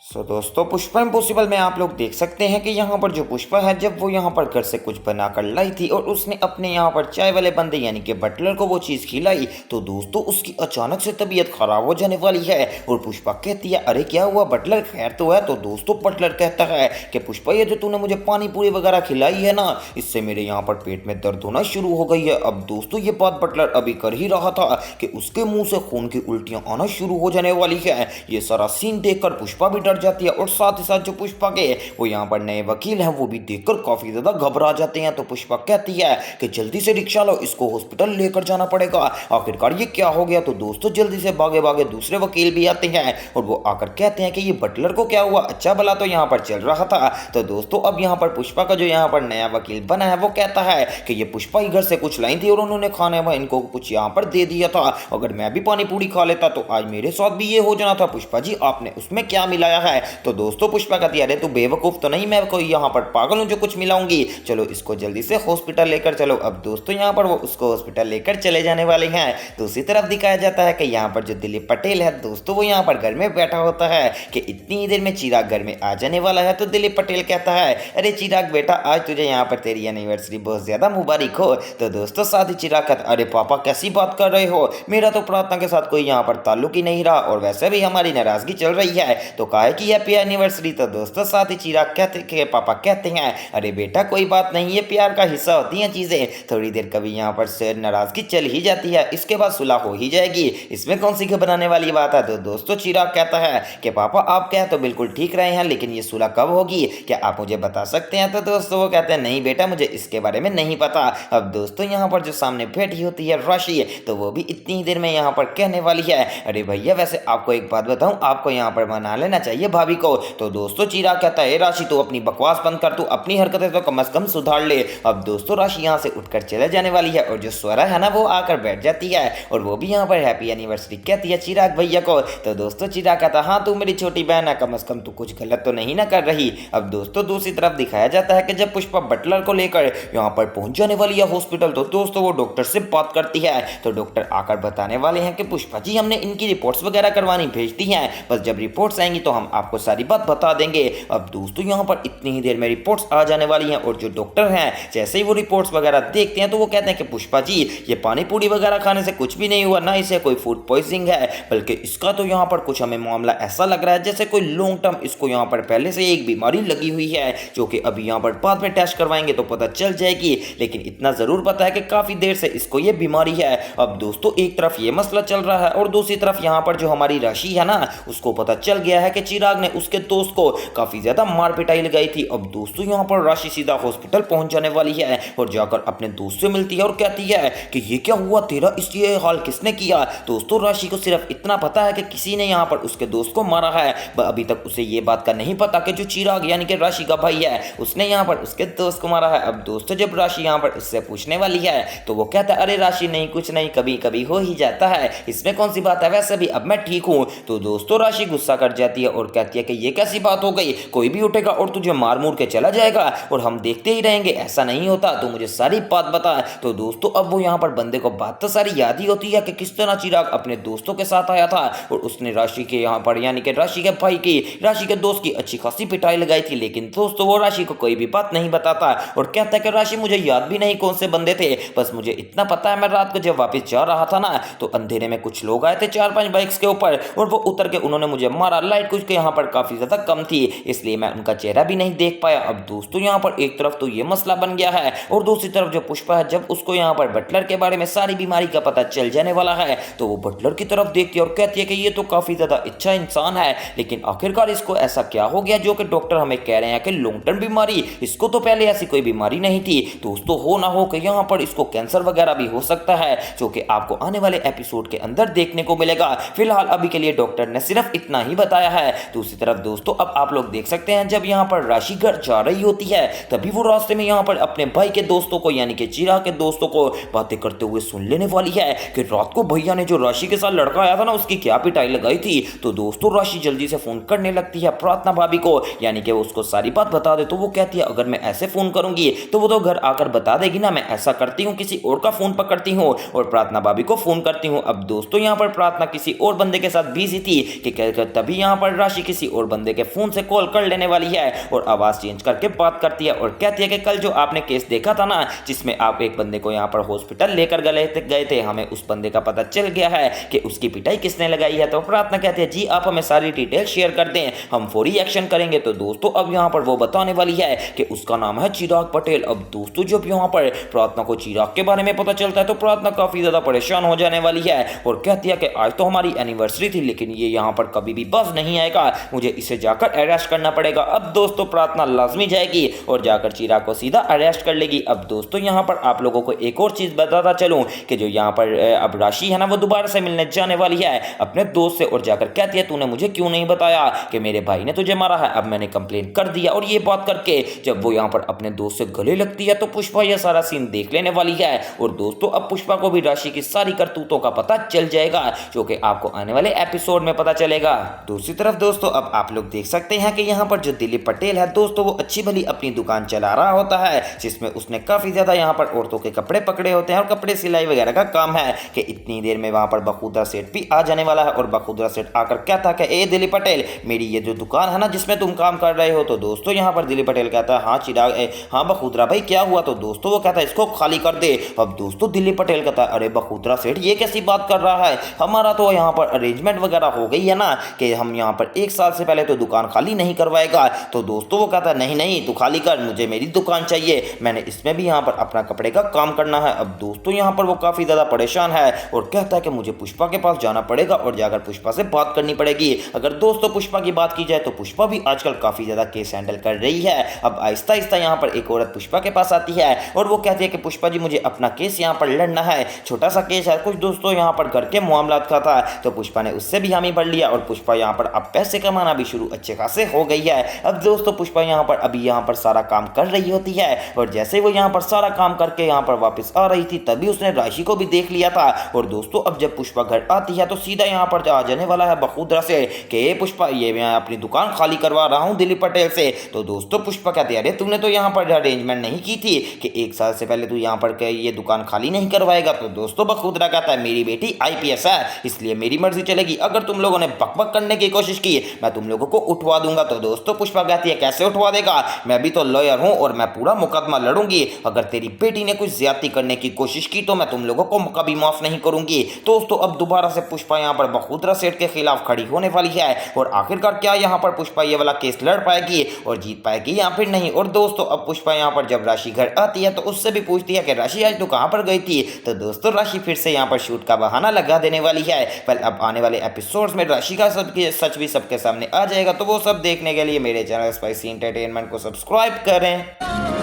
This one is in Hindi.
दोस्तों पुष्पा इम्पॉसिबल में आप लोग देख सकते हैं कि यहाँ पर जो पुष्पा है जब वो यहाँ पर घर से कुछ बनाकर लाई थी और उसने अपने यहाँ पर चाय वाले बंदे यानी कि बटलर को वो चीज़ खिलाई तो दोस्तों उसकी अचानक से तबीयत खराब हो जाने वाली है। और पुष्पा कहती है अरे क्या हुआ बटलर, खैर तो है। तो दोस्तों बटलर कहता है कि पुष्पा ये जो तूने मुझे पानी पूरी वगैरह खिलाई है ना, इससे मेरे यहाँ पर पेट में दर्द होना शुरू हो गई है। अब दोस्तों ये बात बटलर अभी कर ही रहा था कि उसके मुंह से खून की उल्टियाँ आना शुरू हो जाने वाली है। ये सारा सीन देखकर पुष्पा भी डर जाती है और साथ ही साथ जो पुष्पा के वो यहाँ पर नए वकील हैं वो भी देखकर काफी ज्यादा घबरा जाते हैं। तो पुष्पा कहती है कि जल्दी से रिक्शा लो, इसको हॉस्पिटल लेकर जाना पड़ेगा। आखिरकार ये क्या हो गया। तो दोस्तों जल्दी से भागे भागे दूसरे वकील भी आते हैं और वो आकर कहते हैं कि ये बटलर को क्या हुआ, अच्छा भला तो यहाँ पर चल रहा था। तो दोस्तों अब यहाँ पर पुष्पा का जो यहाँ पर नया वकील बना है वो कहता है कि ये पुष्पा ही घर से कुछ लाई थी और उन्होंने खाने में इनको कुछ यहाँ पर दे दिया था। अगर मैं भी पानी पूरी खा लेता तो आज मेरे साथ भी ये हो जाना था। पुष्पा जी आपने उसमें क्या मिलाया है। तो दोस्तों पुष्पा कहती है अरे तू बेवकूफ तो नहीं, मैं कोई यहाँ पर पागल हूँ जो कुछ मिलाऊंगी, चलो इसको जल्दी से हॉस्पिटल लेकर चलो। अब दोस्तों यहाँ पर वो उसको हॉस्पिटल लेकर चले जाने वाले हैं। दूसरी तरफ दिखाया जाता है कि यहाँ पर जो दिलीप पटेल है दोस्तों वो यहाँ पर घर में बैठा होता है कि इतनी देर में चिराग घर में आ जाने वाला है। तो दिलीप पटेल कहता है अरे चिराग बेटा आज तुझे यहाँ पर तेरी एनिवर्सरी बहुत ज्यादा मुबारक हो। तो दोस्तों साथ ही चिराग कहता अरे पापा कैसी बात कर रहे हो, मेरा तो प्रार्थना के साथ कोई यहाँ पर ताल्लुक ही नहीं रहा और वैसे भी हमारी नाराजगी चल रही है तो काहे की हैप्पी एनिवर्सरी। तो दोस्तों साथ ही चिराग कहते कि पापा कहते हैं अरे बेटा कोई बात नहीं, ये प्यार का हिस्सा होती हैं चीजें, थोड़ी देर कभी यहाँ पर से नाराजगी चल ही जाती है, इसके बाद सुलह हो ही जाएगी, इसमें कौन सी घबराने वाली बात है। तो दोस्तों चिराग कहता है कि पापा आप कह तो बिल्कुल ठीक रहे हैं लेकिन ये सुलह कब होगी, क्या आप मुझे बता सकते हैं। तो दोस्तों वो कहते हैं नहीं बेटा मुझे इसके बारे में नहीं पता। अब दोस्तों यहाँ पर जो सामने बैठी होती है राशि तो वो भी इतनी देर में यहाँ पर कहने वाली है अरे भैया वैसे आपको एक बात बताऊं, आपको यहाँ पर मना लेना चाहिए भाभी को। तो दोस्तों चिराग कहता है राशि तो अपनी बकवास बंद कर, तू अपनी हरकतें तो कम से कम सुधार ले। अब दोस्तों राशि यहाँ से उठकर चले जाने वाली है और जो स्वरा है ना वो आकर बैठ जाती है और वो भी यहाँ पर हैप्पी एनिवर्सरी कहती है चिराग भैया को। तो दोस्तों चिराग कहता हाँ तू मेरी छोटी बहन है, कम से कम तू कुछ गलत तो नहीं ना कर रही। अब दोस्तों दूसरी तरफ दिखाया जाता है कि जब पुष्पा बटलर को लेकर यहाँ पर पहुंच जाने वाली है हॉस्पिटल तो दोस्तों वो डॉक्टर से बात करती है। तो डॉक्टर आकर बताने वाले हैं कि पुष्पा जी हमने इनकी रिपोर्ट्स वगैरह करवानी भेज दी हैं, बस जब रिपोर्ट्स आएंगी तो हम आपको सारी बात बता देंगे। अब दोस्तों यहाँ पर इतनी ही देर में रिपोर्ट्स आ जाने वाली हैं और जो डॉक्टर हैं जैसे ही वो रिपोर्ट्स वगैरह देखते हैं तो वो कहते हैं कि पुष्पा जी ये पानी पूरी वगैरह खाने से कुछ भी नहीं हुआ, ना इसे कोई फूड पॉइजनिंग है, बल्कि इसका तो यहाँ पर कुछ हमें मामला ऐसा लग रहा है जैसे कोई लॉन्ग टर्म इसको यहाँ पर पहले से एक बीमारी लगी हुई है जो कि अभी यहाँ पर बाद में टेस्ट करवाएंगे तो पता चल जाएगी, लेकिन इतना जरूर पता है कि काफी देर से इसको ये बीमारी है। अब दोस्तों एक तरफ ये मसला चल रहा है और दूसरी तरफ यहाँ पर जो हमारी राशि है ना उसको पता चल गया है कि चिराग ने उसके दोस्त को काफी ज्यादा मार पिटाई लगाई थी। अब दोस्तों यहाँ पर राशि सीधा हॉस्पिटल पहुंच जाने वाली है और जाकर अपने दोस्त से मिलती है और कहती है कि ये क्या हुआ तेरा, इसलिए हाल किसने किया। दोस्तों राशि को सिर्फ इतना पता है कि किसी ने यहाँ पर उसके दोस्त को मारा है, अभी तक उसे ये बात का नहीं पता कि जो चिराग यानी कि राशि का भाई है उसने यहाँ पर उसके दोस्त को मारा है। अब दोस्तों जब राशि यहाँ पर उससे पूछने वाली है तो वो कहता है अरे राशि नहीं कुछ नहीं, कभी कभी हो ही जाता है, इसमें कौन सी बात है, वैसे भी अब मैं ठीक हूँ। तो दोस्तों राशि गुस्सा कर जाती है और कहती है कि ये कैसी बात हो गई, कोई भी उठेगा और तुझे मार मूर के चला जाएगा और हम देखते ही रहेंगे, ऐसा नहीं होता, तो मुझे सारी बात बता। तो दोस्तों अब वो यहाँ पर बंदे को बात तो सारी याद ही होती है कि किस तरह चिराग अपने दोस्तों के साथ आया था और उसने राशि के यहाँ पर यानी कि राशि के भाई की राशि के दोस्त की अच्छी खासी पिटाई लगाई थी, लेकिन दोस्तों वो राशि को कोई भी बात नहीं बताता और कहता है कि राशि मुझे याद भी नहीं कौन से बंदे थे, बस मुझे इतना पता है मैं रात को जब वापस जा रहा था ना तो अंधेरे में कुछ लोग आए थे 4-5 बाइक्स के ऊपर और वो उतर के उन्होंने मुझे मारा, लाइट कुछ के यहाँ पर काफी ज्यादा कम थी इसलिए मैं उनका चेहरा भी नहीं देख पाया। अब दोस्तों यहाँ पर एक तरफ तो ये मसला बन गया है और दूसरी तरफ जो पुष्पा है जब उसको यहाँ पर बटलर के बारे में सारी बीमारी का पता चल जाने वाला है तो वो बटलर की तरफ देखती है और कहती है कि ये तो काफी ज्यादा अच्छा इंसान है, लेकिन आखिरकार इसको ऐसा क्या हो गया जो कि डॉक्टर हमें कह रहे हैं कि लॉन्ग टर्म बीमारी, इसको तो पहले ऐसी कोई बीमारी नहीं थी। दोस्तों हो ना हो कि यहाँ पर इसको कैंसर वगैरह भी हो सकता है जो कि आपको आने वाले एपिसोड के अंदर देखने को मिलेगा। फिलहाल अभी के लिए डॉक्टर ने सिर्फ इतना ही बताया है। दूसरी तरफ दोस्तों अब आप लोग देख सकते हैं जब यहाँ पर राशि घर जा रही होती है तभी वो रास्ते में यहाँ पर अपने भाई के दोस्तों को यानी कि चिराग के दोस्तों को बातें करते हुए सुन लेने वाली है कि रात को भैया ने जो राशि के साथ लड़का आया था ना उसकी क्या पिटाई लगाई थी। तो दोस्तों राशि जल्दी से फोन करने लगती है प्रार्थना भाभी को यानी कि वो उसको सारी बात बता दे। तो वो कहती है अगर मैं ऐसे फोन करूंगी तो वो तो घर आकर बता देगी ना, मैं ऐसा करती हूँ किसी और का फोन पकड़ती हूँ और प्रार्थना भाभी को फोन करती हूँ। अब दोस्तों यहाँ पर प्रार्थना किसी और बंदे के साथ बिजी थी कि तभी यहाँ पर राशि राशि किसी और बंदे के फोन से कॉल कर लेने वाली है और आवाज चेंज करके बात करती है और कहती है कि कल जो आपने केस देखा था ना, जिसमें आप एक बंदे को यहाँ पर हॉस्पिटल लेकर गए थे, हमें उस बंदे का पता चल गया है कि उसकी पिटाई किसने लगाई है। तो प्रार्थना कहती है जी आप हमें सारी डिटेल शेयर कर दें, हम फौरी एक्शन करेंगे। तो दोस्तों अब यहाँ पर वो बताने वाली है कि उसका नाम है चिराग पटेल। अब दोस्तों जब यहाँ पर प्रार्थना को चिराग के बारे में पता चलता है तो प्रार्थना काफी ज्यादा परेशान हो जाने वाली है और कहती है कि आज तो हमारी एनिवर्सरी थी, लेकिन ये यहाँ पर कभी भी बस नहीं आएगा, मुझे इसे जाकर अरेस्ट करना पड़ेगा। अब दोस्तों प्रार्थना लाजमी जाएगी और जाकर चिराग को सीधा अरेस्ट कर लेगी। अब दोस्तों यहाँ पर आप लोगों को एक और चीज बताता चलूं कि जो यहाँ पर अब राशि है ना, वो दोबारा से मिलने जाने वाली है अपने दोस्त से और जाकर कहती है तूने मुझे क्यों नहीं बताया कि मेरे भाई ने तुझे मारा है। अब मैंने कंप्लेन कर दिया। और ये बात करके जब वो यहाँ पर अपने दोस्त से गले लगती है तो पुष्पा यह सारा सीन देख लेने वाली है और दोस्तों अब पुष्पा को भी राशि की सारी करतूतों का पता चल जाएगा, जो कि आपको आने वाले एपिसोड में पता चलेगा। दूसरी तरफ दोस्तों अब आप लोग देख सकते हैं कि यहाँ पर जो दिलीप पटेल है दोस्तों, वो अच्छी भली अपनी दुकान चला रहा होता है, जिसमें उसने काफी ज्यादा यहाँ पर औरतों के कपड़े पकड़े होते हैं और कपड़े सिलाई वगैरह का काम है कि इतनी देर में वहां पर बखुदरा सेठ भी आ जाने वाला है। और बखुदरा सेठ आकर कहता है कि ए दिलीप पटेल, मेरी ये जो दुकान है ना जिसमें तुम काम कर रहे हो। तो दोस्तों यहाँ पर दिलीप पटेल कहता है हाँ चिराग, हाँ बखुदरा भाई क्या हुआ। तो दोस्तों वो कहता है इसको खाली कर दे। अब दोस्तों दिलीप पटेल कहता है अरे बखुदरा सेठ ये कैसी बात कर रहा है, हमारा तो यहाँ पर अरेंजमेंट वगैरह हो गई है ना कि हम यहाँ पर 1 साल से पहले तो दुकान खाली नहीं करवाएगा। तो दोस्तों वो कहता है नहीं नहीं तू खाली कर, मुझे मेरी दुकान चाहिए, मैंने इसमें भी यहाँ पर अपना कपड़े का काम करना है। अब दोस्तों यहाँ पर वो काफी ज्यादा परेशान है और कहता है कि मुझे पुष्पा के पास जाना पड़ेगा और जाकर पुष्पा से बात करनी पड़ेगी। अगर दोस्तों पुष्पा की बात की जाए तो पुष्पा भी आजकल काफी ज्यादा केस हैंडल कर रही है। अब आहिस्ता आहिस्ता यहाँ पर एक औरत पुष्पा के पास आती है और वो कहती है कि पुष्पा जी मुझे अपना केस यहाँ पर लड़ना है, छोटा सा केस है, कुछ दोस्तों यहाँ पर घर के मामलात का था। तो पुष्पा ने उससे भी हामी भर लिया और पुष्पा यहाँ पर अब पैसे कमाना भी शुरू अच्छे खासे हो गई है। अब दोस्तों पुष्पा यहाँ पर अभी यहाँ पर सारा काम कर रही होती है और जैसे वो यहाँ पर सारा काम करके यहाँ पर वापस आ रही थी तभी उसने राशि को भी देख लिया था। और दोस्तों अब जब पुष्पा घर आती है तो सीधा यहाँ पर आ जाने वाला है बखुदरा से कि पुष्पा ये मैं अपनी दुकान खाली करवा रहा हूँ दिलीप पटेल से। तो दोस्तों पुष्पा कहती है अरे तूने तो यहाँ पर अरेंजमेंट नहीं की थी कि 1 साल से पहले तू यहाँ पर ये दुकान खाली नहीं करवाएगा। तो दोस्तों बखुदरा कहता है मेरी बेटी IPS है इसलिए मेरी मर्जी चलेगी, अगर तुम लोगों ने बकबक करने की कोशिश की मैं तुम लोगों को उठवा दूंगा। तो दोस्तों पुष्पा कहती है कैसे उठवा देगा, मैं भी तो लॉयर हूँ और मैं पूरा मुकदमा लड़ूंगी, अगर तेरी बेटी ने कुछ ज्यादती करने की कोशिश की तो मैं तुम लोगों को कभी माफ नहीं करूंगी। दोस्तों अब दोबारा से पुष्पा यहाँ पर बखुदरा सेठ के खिलाफ खड़ी होने वाली है और आखिरकार क्या यहाँ पर पुष्पा ये वाला केस लड़ पाएगी और जीत पाएगी या फिर नहीं। और दोस्तों अब पुष्पा यहाँ पर जब राशि घर आती है तो उससे भी पूछती है कि राशि आज तो कहाँ पर गई थी। तो दोस्तों राशि फिर से यहाँ पर शूट का बहाना लगा देने वाली है। पर अब आने वाले एपिसोड्स में राशि का सच भी सबके सामने आ जाएगा, तो वो सब देखने के लिए मेरे चैनल स्पाइसी एंटरटेनमेंट को सब्सक्राइब करें।